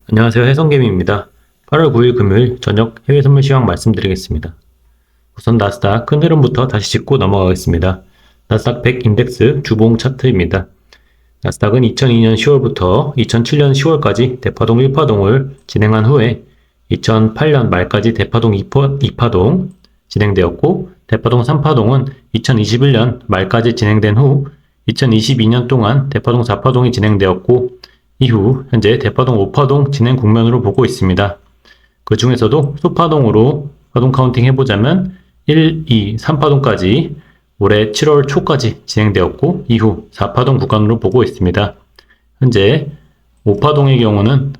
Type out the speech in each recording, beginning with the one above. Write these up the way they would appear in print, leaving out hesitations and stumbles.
안녕하세요. 해성개미입니다. 8월 9일 금요일 저녁 해외 선물 시황 말씀드리겠습니다. 우선 나스닥 큰 흐름부터 다시 짚고 넘어가겠습니다. 나스닥 100 인덱스 주봉 차트입니다. 나스닥은 2002년 10월부터 2007년 10월까지 대파동 1파동을 진행한 후에 2008년 말까지 대파동 2파동 진행되었고, 대파동 3파동은 2021년 말까지 진행된 후 2022년 동안 대파동 4파동이 진행되었고, 이후 현재 대파동 5파동 진행 국면으로 보고 있습니다. 그 중에서도 소파동으로 파동 카운팅 해보자면 1, 2, 3파동까지 올해 7월 초까지 진행되었고, 이후 4파동 구간으로 보고 있습니다. 현재 5파동의 경우는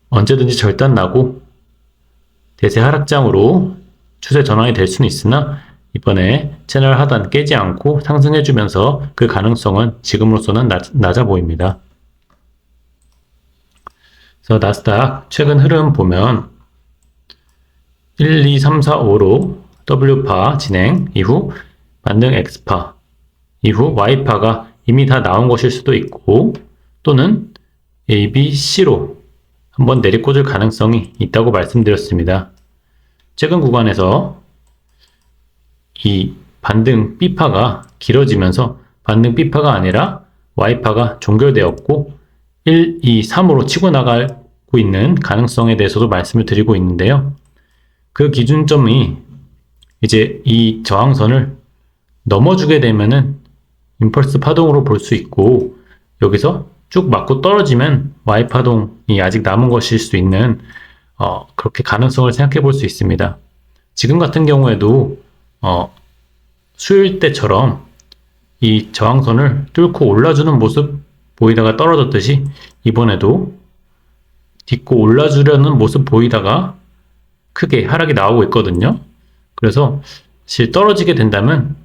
언제든지 절단 나고 대세 하락장으로 추세 전환이 될 수는 있으나, 이번에 채널 하단 깨지 않고 상승해주면서 그 가능성은 지금으로서는 낮아 보입니다. 그래서 나스닥 최근 흐름 보면 1, 2, 3, 4, 5로 W파 진행, 이후 반등 X파, 이후 Y파가 이미 다 나온 것일 수도 있고, 또는 A, B, C로 한번 내리꽂을 가능성이 있다고 말씀드렸습니다. 최근 구간에서 이 반등 B파가 길어지면서 반등 B파가 아니라 Y파가 종결되었고 1, 2, 3으로 치고 나가고 있는 가능성에 대해서도 말씀을 드리고 있는데요. 그 기준점이 이제 이 저항선을 넘어주게 되면은 임펄스 파동으로 볼 수 있고, 여기서 쭉 맞고 떨어지면 Y파동이 아직 남은 것일 수 있는 그렇게 가능성을 생각해 볼 수 있습니다. 지금 같은 경우에도 수요일 때처럼 이 저항선을 뚫고 올라주는 모습 보이다가 떨어졌듯이, 이번에도 딛고 올라주려는 모습 보이다가 크게 하락이 나오고 있거든요. 그래서 사실 떨어지게 된다면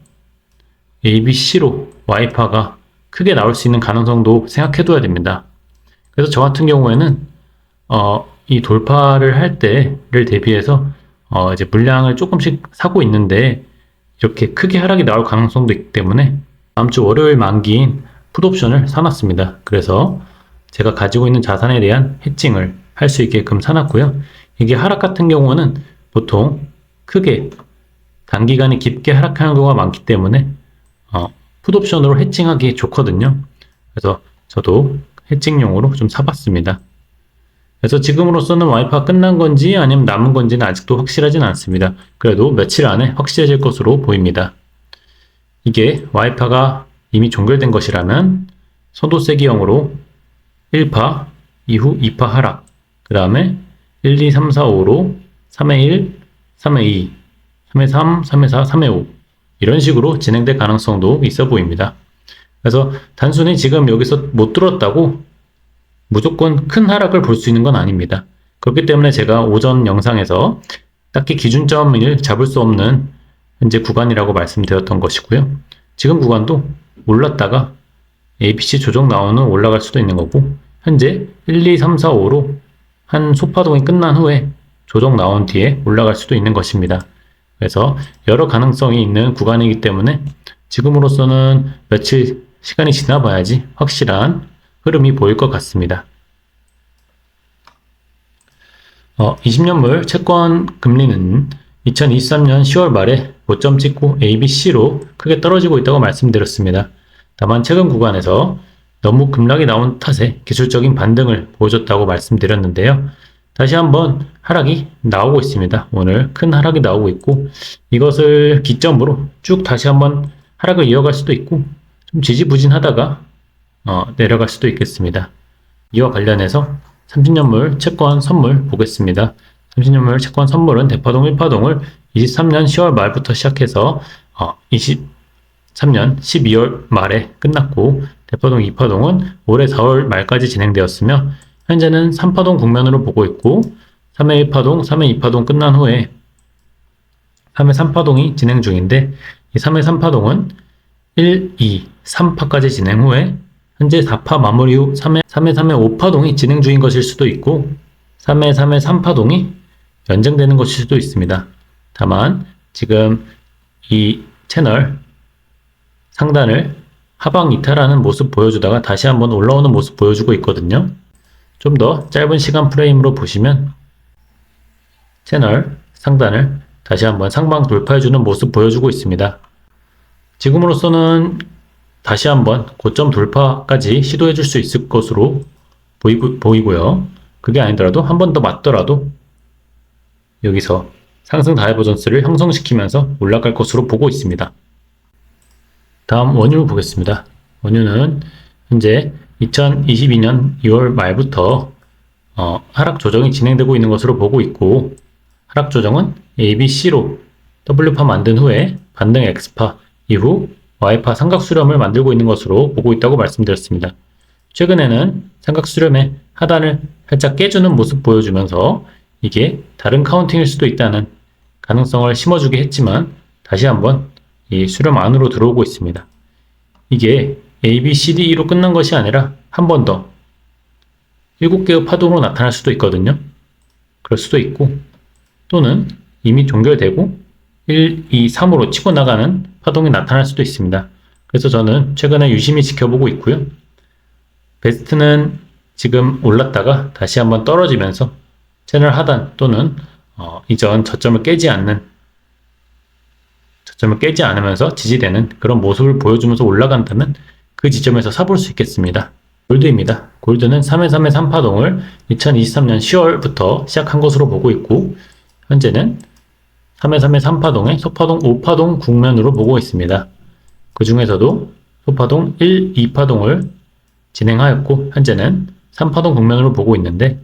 A, B, C로 Y파가 크게 나올 수 있는 가능성도 생각해 둬야 됩니다. 그래서 저 같은 경우에는 이 돌파를 할 때를 대비해서 이제 물량을 조금씩 사고 있는데, 이렇게 크게 하락이 나올 가능성도 있기 때문에 다음 주 월요일 만기인 풋옵션을 사놨습니다. 그래서 제가 가지고 있는 자산에 대한 해칭을 할 수 있게끔 사놨고요. 이게 하락 같은 경우는 보통 크게 단기간에 깊게 하락하는 경우가 많기 때문에 풋옵션으로 해칭하기 좋거든요. 그래서 저도 해칭용으로 좀 사봤습니다. 그래서 지금으로서는 와이파가 끝난 건지 아니면 남은 건지는 아직도 확실하진 않습니다. 그래도 며칠 안에 확실해질 것으로 보입니다. 이게 와이파가 이미 종결된 것이라면 선도세기형으로 1파, 이후 2파 하락, 그 다음에 1, 2, 3, 4, 5로 3회 1, 3회 2, 3회 3, 3회 4, 3회 5 이런 식으로 진행될 가능성도 있어 보입니다. 그래서 단순히 지금 여기서 못 들었다고 무조건 큰 하락을 볼 수 있는 건 아닙니다. 그렇기 때문에 제가 오전 영상에서 딱히 기준점을 잡을 수 없는 현재 구간이라고 말씀드렸던 것이고요. 지금 구간도 올랐다가 ABC 조정 나오는 올라갈 수도 있는 거고, 현재 1, 2, 3, 4, 5로 한 소파동이 끝난 후에 조정 나온 뒤에 올라갈 수도 있는 것입니다. 그래서 여러 가능성이 있는 구간이기 때문에 지금으로서는 며칠 시간이 지나봐야지 확실한 흐름이 보일 것 같습니다. 20년물 채권 금리는 2023년 10월 말에 고점 찍고 ABC로 크게 떨어지고 있다고 말씀드렸습니다. 다만 최근 구간에서 너무 급락이 나온 탓에 기술적인 반등을 보여줬다고 말씀드렸는데요. 다시 한번 하락이 나오고 있습니다. 오늘 큰 하락이 나오고 있고, 이것을 기점으로 쭉 다시 한번 하락을 이어갈 수도 있고, 좀 지지부진하다가 내려갈 수도 있겠습니다. 이와 관련해서 30년물 채권 선물 보겠습니다. 30년물 채권 선물은 대파동 1파동을 23년 10월 말부터 시작해서 23년 12월 말에 끝났고, 대파동 2파동은 올해 4월 말까지 진행되었으며, 현재는 3파동 국면으로 보고 있고, 3회 1파동, 3회 2파동 끝난 후에 3회 3파동이 진행 중인데, 이 3회 3파동은 1, 2, 3파까지 진행 후에 현재 4파 마무리 후 3회 3회 5파동이 진행 중인 것일 수도 있고, 3회 3파동이 연장되는 것일 수도 있습니다. 다만 지금 이 채널 상단을 하방 이탈하는 모습 보여주다가 다시 한번 올라오는 모습 보여주고 있거든요. 좀 더 짧은 시간 프레임으로 보시면 채널 상단을 다시 한번 상방 돌파해주는 모습 보여주고 있습니다. 지금으로서는 다시 한번 고점 돌파까지 시도해 줄 수 있을 것으로 보이고요. 그게 아니더라도 한 번 더 맞더라도 여기서 상승 다이버전스를 형성시키면서 올라갈 것으로 보고 있습니다. 다음 원유 보겠습니다. 원유는 현재 2022년 2월 말부터 하락 조정이 진행되고 있는 것으로 보고 있고, 하락 조정은 ABC로 W파 만든 후에 반등 X파 이후 Y파 삼각 수렴을 만들고 있는 것으로 보고 있다고 말씀드렸습니다. 최근에는 삼각 수렴의 하단을 살짝 깨주는 모습 보여주면서 이게 다른 카운팅일 수도 있다는 가능성을 심어주게 했지만 다시 한번 이 수렴 안으로 들어오고 있습니다. 이게 A, B, C, D로 끝난 것이 아니라 한 번 더 7개의 파동으로 나타날 수도 있거든요. 그럴 수도 있고, 또는 이미 종결되고 1, 2, 3으로 치고 나가는 파동이 나타날 수도 있습니다. 그래서 저는 최근에 유심히 지켜보고 있고요. 베스트는 지금 올랐다가 다시 한번 떨어지면서 채널 하단 또는 이전 저점을 깨지 않으면서 지지되는 그런 모습을 보여주면서 올라간다면 그 지점에서 사볼 수 있겠습니다. 골드입니다. 골드는 3회 3파동을 2023년 10월부터 시작한 것으로 보고 있고, 현재는 3회 3파동의 소파동 5파동 국면으로 보고 있습니다. 그 중에서도 소파동 1, 2파동을 진행하였고 현재는 3파동 국면으로 보고 있는데,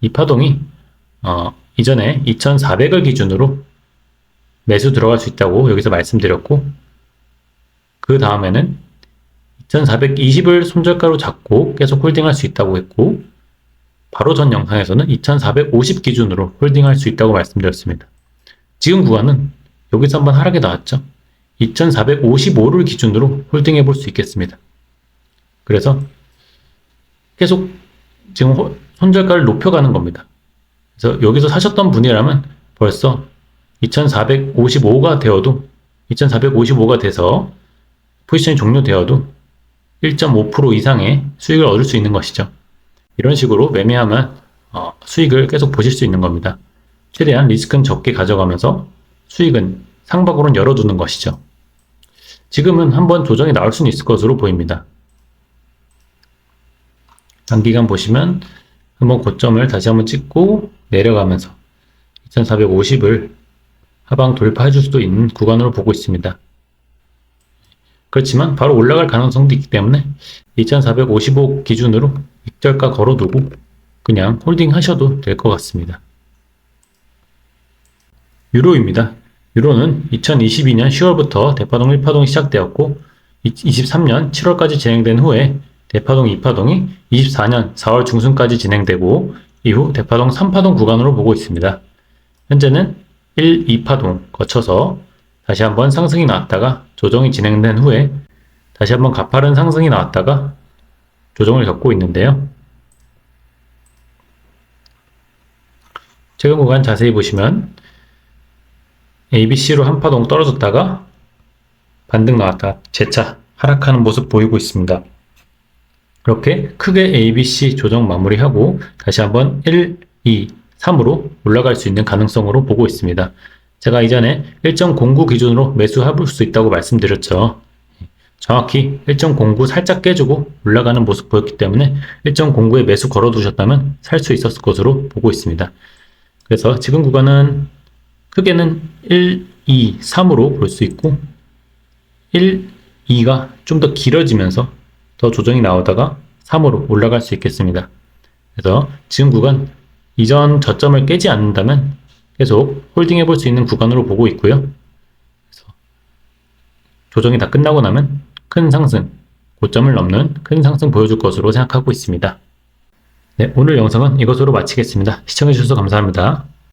이 파동이 이전에 2400을 기준으로 매수 들어갈 수 있다고 여기서 말씀드렸고, 그 다음에는 2420을 손절가로 잡고 계속 홀딩할 수 있다고 했고, 바로 전 영상에서는 2450 기준으로 홀딩할 수 있다고 말씀드렸습니다. 지금 구간은 여기서 한번 하락이 나왔죠. 2455를 기준으로 홀딩해 볼 수 있겠습니다. 그래서 계속 지금 손절가를 높여가는 겁니다. 그래서 여기서 사셨던 분이라면 벌써 2455가 되어도 2455가 돼서 포지션이 종료되어도 1.5% 이상의 수익을 얻을 수 있는 것이죠. 이런 식으로 매매하면 수익을 계속 보실 수 있는 겁니다. 최대한 리스크는 적게 가져가면서 수익은 상박으로는 열어두는 것이죠. 지금은 한번 조정이 나올 수는 있을 것으로 보입니다. 단기간 보시면 한번 고점을 다시 한번 찍고 내려가면서 2450을 하방 돌파해 줄 수도 있는 구간으로 보고 있습니다. 그렇지만 바로 올라갈 가능성도 있기 때문에 2455 기준으로 익절가 걸어두고 그냥 홀딩 하셔도 될 것 같습니다. 유로입니다. 유로는 2022년 10월부터 대파동 1파동이 시작되었고 23년 7월까지 진행된 후에 대파동 2파동이 24년 4월 중순까지 진행되고 이후 대파동 3파동 구간으로 보고 있습니다. 현재는 1, 2파동 거쳐서 다시 한번 상승이 나왔다가 조정이 진행된 후에 다시 한번 가파른 상승이 나왔다가 조정을 겪고 있는데요. 최근 구간 자세히 보시면 ABC로 한 파동 떨어졌다가 반등 나왔다 재차 하락하는 모습 보이고 있습니다. 그렇게 크게 ABC 조정 마무리하고 다시 한번 1, 2, 3으로 올라갈 수 있는 가능성으로 보고 있습니다. 제가 이전에 1.09 기준으로 매수해볼 수 있다고 말씀드렸죠. 정확히 1.09 살짝 깨주고 올라가는 모습 보였기 때문에 1.09에 매수 걸어두셨다면 살 수 있었을 것으로 보고 있습니다. 그래서 지금 구간은 크게는 1, 2, 3으로 볼 수 있고 1, 2가 좀 더 길어지면서 더 조정이 나오다가 3으로 올라갈 수 있겠습니다. 그래서 지금 구간 이전 저점을 깨지 않는다면 계속 홀딩 해볼 수 있는 구간으로 보고 있고요. 그래서 조정이 다 끝나고 나면 큰 상승, 고점을 넘는 큰 상승 보여줄 것으로 생각하고 있습니다. 네, 오늘 영상은 이것으로 마치겠습니다. 시청해주셔서 감사합니다.